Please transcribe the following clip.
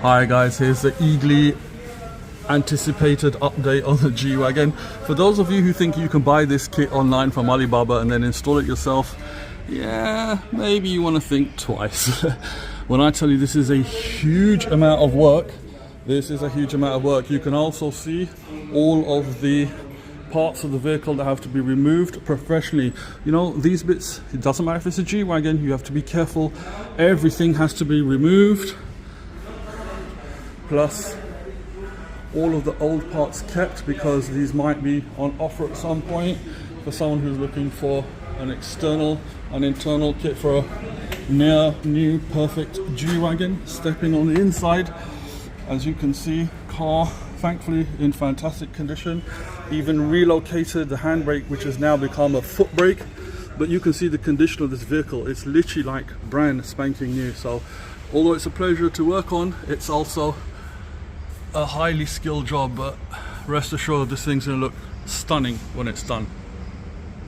Alright guys, here's the eagerly anticipated update on the G-Wagon. For those of you who think you can buy this kit online from Alibaba and then install it yourself, yeah, maybe you want to think twice. When I tell you this is a huge amount of work, this is a huge amount of work. You can also see all of the parts of the vehicle that have to be removed professionally. You know, these bits, it doesn't matter if it's a G-Wagon, you have to be careful. Everything has to be removed. Plus all of the old parts kept, because these might be on offer at some point for someone who's looking for an external and internal kit for a near new perfect G-Wagon. Stepping on the inside, as you can see, car thankfully in fantastic condition. Even relocated the handbrake, which has now become a foot brake. But you can see the condition of this vehicle. It's literally like brand spanking new. So although it's a pleasure to work on, it's also a highly skilled job, but rest assured this thing's gonna look stunning when it's done.